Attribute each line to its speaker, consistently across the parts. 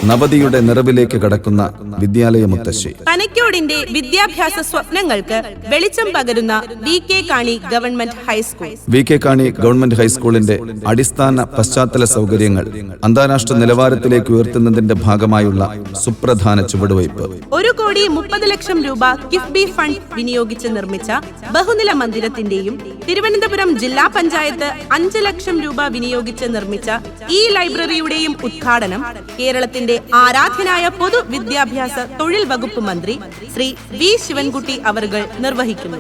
Speaker 1: നവതിയുടെ നിറവിലേക്ക് കടക്കുന്ന വിദ്യാലയ മുത്തശ്ശി.
Speaker 2: പനക്കോടിന്റെ വിദ്യാഭ്യാസ സ്വപ്നങ്ങൾക്ക് വെളിച്ചം പകരുന്ന വി കെ കാണി ഗവൺമെന്റ് ഹൈസ്കൂൾ.
Speaker 1: വി കെ കാണി ഗവൺമെന്റ് ഹൈസ്കൂളിന്റെ അടിസ്ഥാന പശ്ചാത്തല സൗകര്യങ്ങൾ അന്താരാഷ്ട്ര നിലവാരത്തിലേക്ക് ഉയർത്തുന്നതിന്റെ ഭാഗമായുള്ള സുപ്രധാന ചുവടുവയ്പ്.
Speaker 2: 1,30,00,000 രൂപ കിഫ്ബി ഫണ്ട് വിനിയോഗിച്ച് നിർമ്മിച്ച ബഹുനില മന്ദിരത്തിന്റെയും തിരുവനന്തപുരം ജില്ലാ പഞ്ചായത്ത് 5 ലക്ഷം രൂപ വിനിയോഗിച്ച് നിർമ്മിച്ച ഈ ലൈബ്രറിയുടെയും ഉദ്ഘാടനം കേരളത്തിന്റെ ആരാധ്യനായ പൊതുവിദ്യാഭ്യാസ തൊഴിൽ വകുപ്പ് മന്ത്രി ശ്രീ വി ശിവൻകുട്ടി അവർകൾ നിർവഹിക്കുന്നു.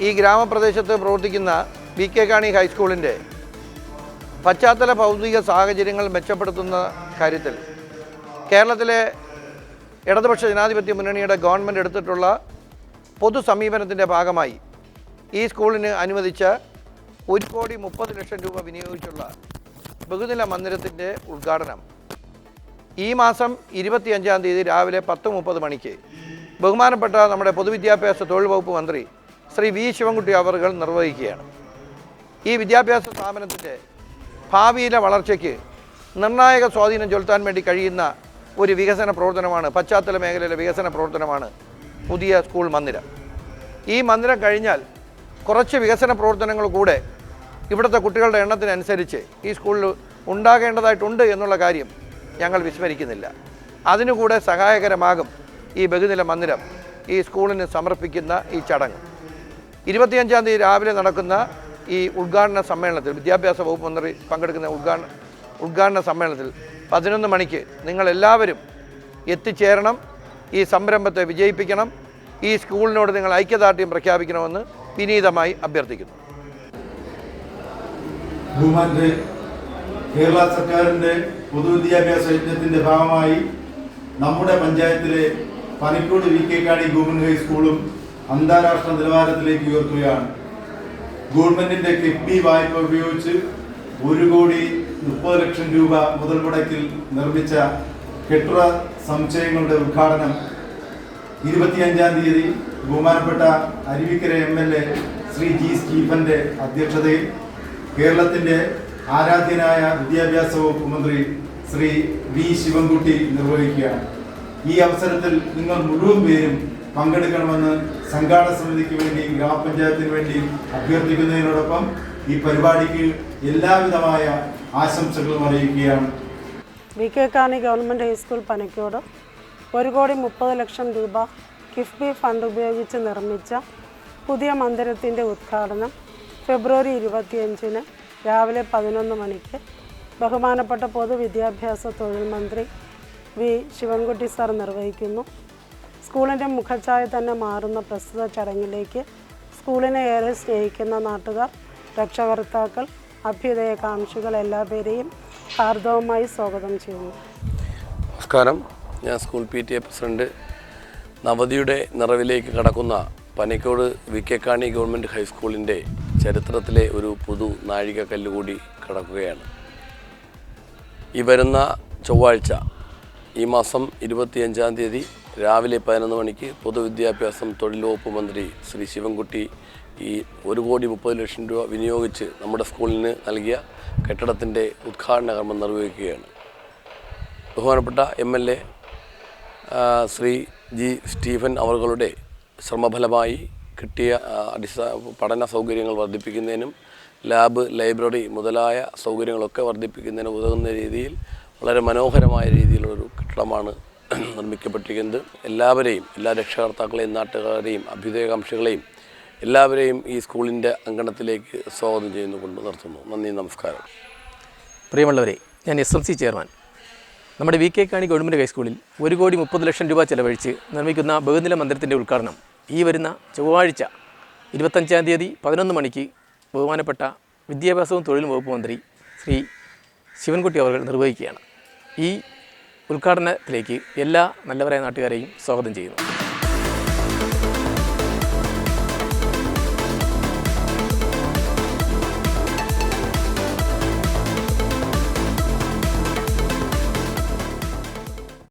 Speaker 3: ഈ ഗ്രാമപ്രദേശത്ത് പ്രവർത്തിക്കുന്ന വി കെ കാണി ഹൈസ്കൂളിൻ്റെ പശ്ചാത്തല ഭൗതിക സാഹചര്യങ്ങൾ മെച്ചപ്പെടുത്തുന്ന കാര്യത്തിൽ കേരളത്തിലെ ഇടതുപക്ഷ ജനാധിപത്യ മുന്നണിയുടെ ഗവൺമെൻറ് എടുത്തിട്ടുള്ള പൊതു സമീപനത്തിൻ്റെ ഭാഗമായി ഈ സ്കൂളിന് അനുവദിച്ച 1,30,00,000 രൂപ വിനിയോഗിച്ചുള്ള ബഹുനില മന്ദിരത്തിൻ്റെ ഉദ്ഘാടനം ഈ മാസം 25-ാം തീയതി രാവിലെ 10:30 മണിക്ക് ബഹുമാനപ്പെട്ട നമ്മുടെ പൊതുവിദ്യാഭ്യാസ തൊഴിൽ വകുപ്പ് മന്ത്രി ശ്രീ വി ശിവൻകുട്ടി അവർകൾ നിർവഹിക്കുകയാണ്. ഈ വിദ്യാഭ്യാസ സ്ഥാപനത്തിൻ്റെ ഭാവിയിലെ വളർച്ചയ്ക്ക് നിർണായക സ്വാധീനം ചെലുത്താൻ വേണ്ടി കഴിയുന്ന ഒരു വികസന പ്രവർത്തനമാണ്, പശ്ചാത്തല മേഖലയിലെ വികസന പ്രവർത്തനമാണ് പുതിയ സ്കൂൾ മന്ദിരം. ഈ മന്ദിരം കഴിഞ്ഞാൽ കുറച്ച് വികസന പ്രവർത്തനങ്ങൾ കൂടെ ഇവിടുത്തെ കുട്ടികളുടെ എണ്ണത്തിനനുസരിച്ച് ഈ സ്കൂളിൽ ഉണ്ടാകേണ്ടതായിട്ടുണ്ട് എന്നുള്ള കാര്യം ഞങ്ങൾ വിസ്മരിക്കുന്നില്ല. അതിനുകൂടെ സഹായകരമാകും ഈ ബഹുനില മന്ദിരം ഈ സ്കൂളിന് സമർപ്പിക്കുന്ന ഈ ചടങ്ങ്. 25-ാം തീയതി രാവിലെ നടക്കുന്ന ഈ ഉദ്ഘാടന സമ്മേളനത്തിൽ, വിദ്യാഭ്യാസ വകുപ്പ് മന്ത്രി പങ്കെടുക്കുന്ന ഉദ്ഘാടന സമ്മേളനത്തിൽ 11 മണിക്ക് നിങ്ങളെല്ലാവരും എത്തിച്ചേരണം. ഈ സംരംഭത്തെ വിജയിപ്പിക്കണം. ഈ സ്കൂളിനോട് നിങ്ങൾ ഐക്യദാർഢ്യം പ്രഖ്യാപിക്കണമെന്ന് വിനീതമായി അഭ്യർത്ഥിക്കുന്നു.
Speaker 4: കേരള സർക്കാരിൻ്റെ പൊതുവിദ്യാഭ്യാസ യജ്ഞത്തിൻ്റെ ഭാഗമായി നമ്മുടെ പഞ്ചായത്തിലെ പനക്കോട് വി കെ കാണി ഗവൺമെന്റ് ഹൈസ്കൂളും അന്താരാഷ്ട്ര നിലവാരത്തിലേക്ക് ഉയർത്തുകയാണ്. ഗവൺമെന്റിന്റെ കിഫ്ബി വായ്പ ഉപയോഗിച്ച് 1,30,00,000 രൂപ മുതൽ മുടക്കിൽ നിർമ്മിച്ച കെട്ടിട സമുച്ചയങ്ങളുടെ ഉദ്ഘാടനം 25-ാം തീയതി ബഹുമാനപ്പെട്ട അരുവിക്കര MLA ശ്രീ ജി സ്റ്റീഫന്റെ അധ്യക്ഷതയിൽ കേരളത്തിന്റെ ആരാധ്യനായ വിദ്യാഭ്യാസ വകുപ്പ് മന്ത്രി ശ്രീ വി ശിവൻകുട്ടി നിർവഹിക്കുകയാണ്. ഈ അവസരത്തിൽ നിങ്ങൾ മുഴുവൻ പേരും പങ്കെടുക്കണമെന്ന് സംഘാടന സമിതിക്ക് വേണ്ടിയും ഗ്രാമപഞ്ചായത്തിന് വേണ്ടിയും അഭ്യർത്ഥിക്കുന്നതിനോടൊപ്പം ഈ പരിപാടിക്ക് എല്ലാവിധമായ ആശംസകളും അറിയിക്കുകയാണ്.
Speaker 5: വി കെ കാണി ഗവൺമെൻറ് ഹൈസ്കൂൾ പനക്കോട് 1,30,00,000 രൂപ കിഫ്ബി ഫണ്ട് ഉപയോഗിച്ച് നിർമ്മിച്ച പുതിയ മന്ദിരത്തിൻ്റെ ഉദ്ഘാടനം ഫെബ്രുവരി 25-ന് രാവിലെ 11 മണിക്ക് ബഹുമാനപ്പെട്ട പൊതുവിദ്യാഭ്യാസ തൊഴിൽ മന്ത്രി വി ശിവൻകുട്ടി സാർ നിർവഹിക്കുന്നു. സ്കൂളിൻ്റെ മുഖച്ഛായ തന്നെ മാറുന്ന പ്രസ്തുത ചടങ്ങിലേക്ക് സ്കൂളിനെ ഏറെ സ്നേഹിക്കുന്ന നാട്ടുകാർ, രക്ഷകർത്താക്കൾ, അഭ്യുദയകാംക്ഷികൾ എല്ലാവരെയും ഹാർദവമായി സ്വാഗതം ചെയ്യുന്നു.
Speaker 6: നമസ്കാരം. ഞാൻ സ്കൂൾ PTA പ്രസിഡന്റ്. നവതിയുടെ നിറവിലേക്ക് കടക്കുന്ന പനക്കോട് വി കെ കാണി ഗവൺമെൻറ് ഹൈസ്കൂളിൻ്റെ ചരിത്രത്തിലെ ഒരു പുതു നാഴിക കല്ലുകൂടി കടക്കുകയാണ്. ഈ വരുന്ന ചൊവ്വാഴ്ച ഈ മാസം 25-ാം തീയതി രാവിലെ 11 മണിക്ക് പൊതുവിദ്യാഭ്യാസം തൊഴിൽ വകുപ്പ് മന്ത്രി ശ്രീ ശിവൻകുട്ടി ഈ 1,30,00,000 രൂപ വിനിയോഗിച്ച് നമ്മുടെ സ്കൂളിന് നൽകിയ കെട്ടിടത്തിൻ്റെ ഉദ്ഘാടന കർമ്മം നിർവഹിക്കുകയാണ്. ബഹുമാനപ്പെട്ട MLA ശ്രീ ജി സ്റ്റീഫൻ അവர்களுടെ ശ്രമഫലമായി കിട്ടിയ പഠന സൗകര്യങ്ങൾ വർദ്ധിപ്പിക്കുന്നതിനും ലാബ്, ലൈബ്രറി മുതലായ സൗകര്യങ്ങളൊക്കെ വർദ്ധിപ്പിക്കുന്നതിന് ഉതകുന്ന രീതിയിൽ വളരെ മനോഹരമായ രീതിയിലുള്ളൊരു കെട്ടിടമാണ് നിർമ്മിക്കപ്പെട്ടിരിക്കുന്നത്. എല്ലാവരെയും, എല്ലാ രക്ഷകർത്താക്കളെയും, നാട്ടുകാരെയും, അഭ്യുദയകാംക്ഷികളെയും എല്ലാവരെയും ഈ സ്കൂളിൻ്റെ അങ്കണത്തിലേക്ക് സ്വാഗതം ചെയ്യുന്നുകൊണ്ട് നിർത്തുന്നു. നന്ദി, നമസ്കാരം.
Speaker 7: പ്രിയമുള്ളവരെ, ഞാൻ SMC ചെയർമാൻ. നമ്മുടെ വി കെ കാണി ഗവൺമെൻറ് ഹൈസ്കൂളിൽ 1,30,00,000 രൂപ ചെലവഴിച്ച് നിർമ്മിക്കുന്ന ബഹുനില മന്ദിരത്തിൻ്റെ ഉദ്ഘാടനം ഈ വരുന്ന ചൊവ്വാഴ്ച 25-ാം തീയതി 11 മണിക്ക് ബഹുമാനപ്പെട്ട വിദ്യാഭ്യാസവും തൊഴിലും വകുപ്പ് മന്ത്രി ശ്രീ ശിവൻകുട്ടി അവർ നിർവഹിക്കുകയാണ്. ഈ ഉദ്ഘാടനത്തിലേക്ക് എല്ലാ നല്ലവരായ നാട്ടുകാരെയും സ്വാഗതം ചെയ്യുന്നു.